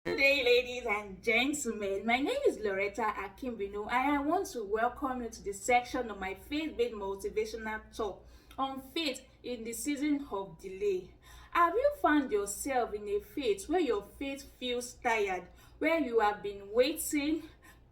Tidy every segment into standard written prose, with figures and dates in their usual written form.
Good day, ladies and gentlemen. My name is Loretta Akimbinu, and I want to welcome you to the section of my faith-based motivational talk on faith in the season of delay. Have you found yourself in a phase where your faith feels tired, where you have been waiting,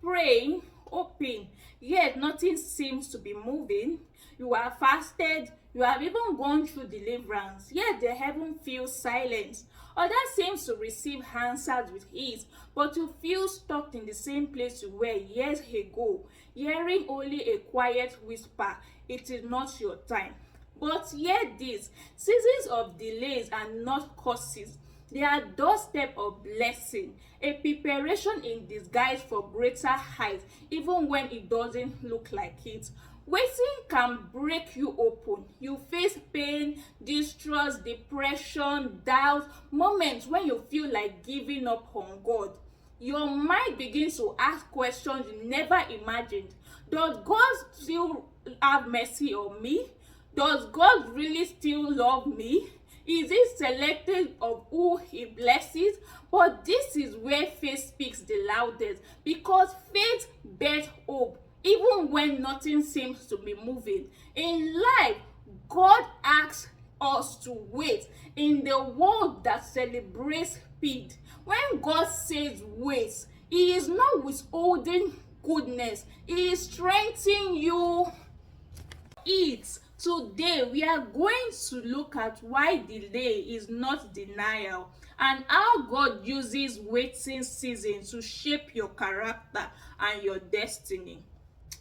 praying, hoping, yet nothing seems to be moving? You have fasted, you have even gone through deliverance, yet the heaven feels silent. Others seem to receive answers with ease, but you feel stuck in the same place you were years ago, hearing only a quiet whisper, "It is not your time." But yet these seasons of delays are not curses. They are doorstep of blessing, a preparation in disguise for greater heights, even when it doesn't look like it. Waiting can break you open. You face pain, distrust, depression, doubt, moments when you feel like giving up on God. Your mind begins to ask questions you never imagined. Does God still have mercy on me? Does God really still love me? Is he selective of who he blesses? But this is where faith speaks the loudest, because faith bears hope even when nothing seems to be moving. In life, God asks us to wait in the world that celebrates speed. When God says wait, he is not withholding goodness. He is strengthening you. Today we are going to look at why delay is not denial and how God uses waiting season to shape your character and your destiny.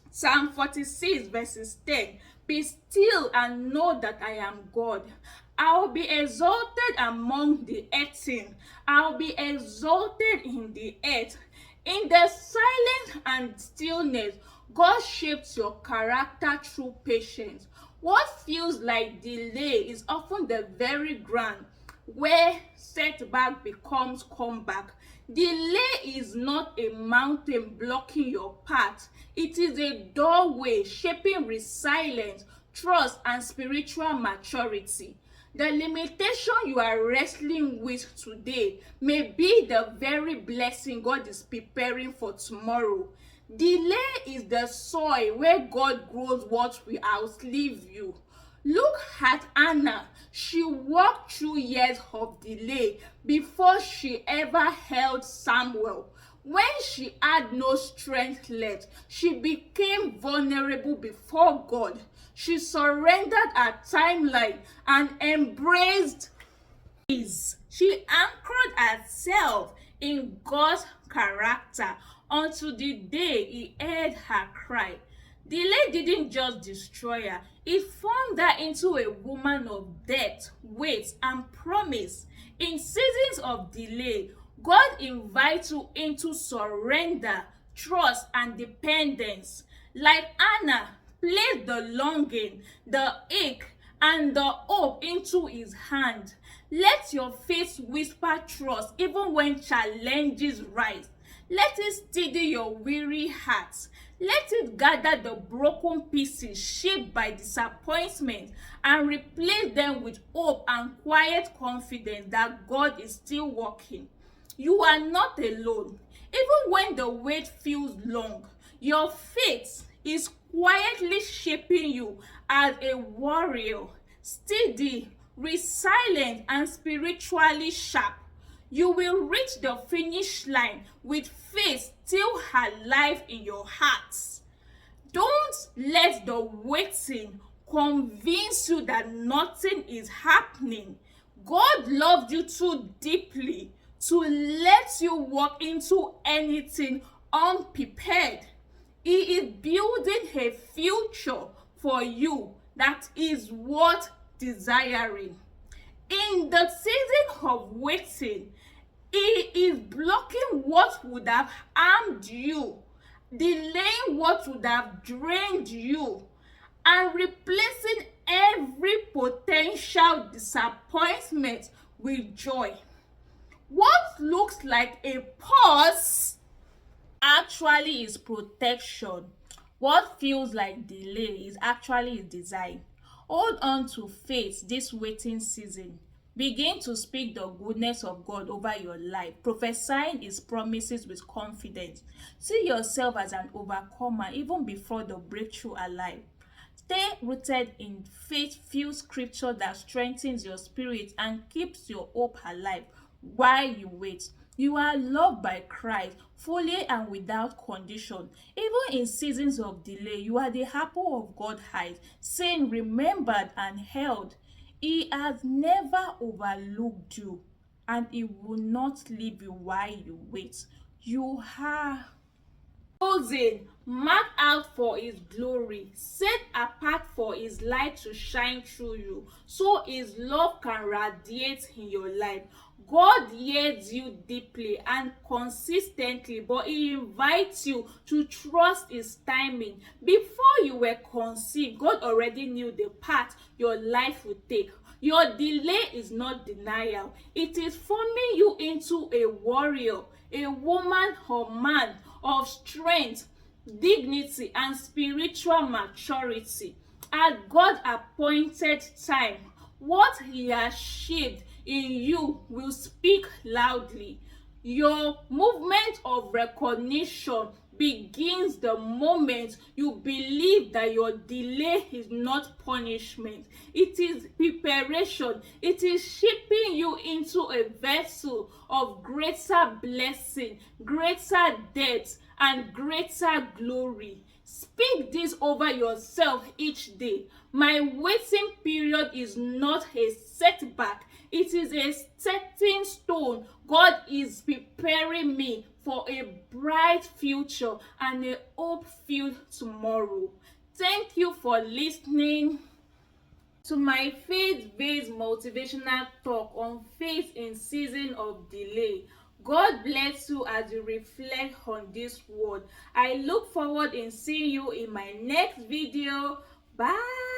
Psalm 46 verses 10. Be still and know that I am God. I will be exalted among the earthen. I will be exalted in the earth. In the silence and stillness, God shapes your character through patience. What feels like delay is often the very ground where setback becomes comeback. Delay is not a mountain blocking your path. It is a doorway shaping resilience, trust, and spiritual maturity. The limitation you are wrestling with today may be the very blessing God is preparing for tomorrow. Delay is the soil where God grows what will outlive you. Look at Anna. She walked through years of delay before she ever held Samuel. When she had no strength left, she became vulnerable before God. She surrendered her timeline and embraced his. She anchored herself in God's character until the day he heard her cry. Delay didn't just destroy her, it formed her into a woman of depth, weight, and promise. In seasons of delay, God invites you into surrender, trust, and dependence. Like Anna, place the longing, the ache, and the hope into his hand. Let your faith whisper trust even when challenges rise. Let it steady your weary heart. Let it gather the broken pieces shaped by disappointment and replace them with hope and quiet confidence that God is still working. You are not alone. Even when the wait feels long, your faith is quietly shaping you as a warrior, steady, resilient, and spiritually sharp. You will reach the finish line with faith still alive in your hearts. Don't let the waiting convince you that nothing is happening. God loved you too deeply to let you walk into anything unprepared. He is building a future for you that is worth desiring. In the season of waiting, he is blocking what would have harmed you, delaying what would have drained you, and replacing every potential disappointment with joy. What looks like a pause actually is protection. What feels like delay is actually his design. Hold on to faith this waiting season. Begin to speak the goodness of God over your life, prophesying His promises with confidence. See yourself as an overcomer even before the breakthrough arrives. Stay rooted in faith-filled scripture that strengthens your spirit and keeps your hope alive while you wait. You are loved by Christ fully and without condition. Even in seasons of delay, you are the apple of God's eyes, seen, remembered, and held. He has never overlooked you, and He will not leave you while you wait. You are chosen, marked out for His glory, set apart for His light to shine through you, so His love can radiate in your life. God hears you deeply and consistently, but He invites you to trust His timing. Before you were conceived, God already knew the path your life would take. Your delay is not denial. It is forming you into a warrior, a woman or man of strength, dignity, and spiritual maturity. At God appointed time, what He has shaped in you will speak loudly. Your movement of recognition begins the moment you believe that your delay is not punishment. It is preparation. It is shaping you into a vessel of greater blessing, greater depth, and greater glory. Speak this over yourself each day. My waiting period is not a setback. It is a stepping stone. God is preparing me for a bright future and a hope-filled tomorrow. Thank you for listening to my faith-based motivational talk on faith in season of delay. God bless you as you reflect on this word. I look forward in seeing you in my next video. Bye.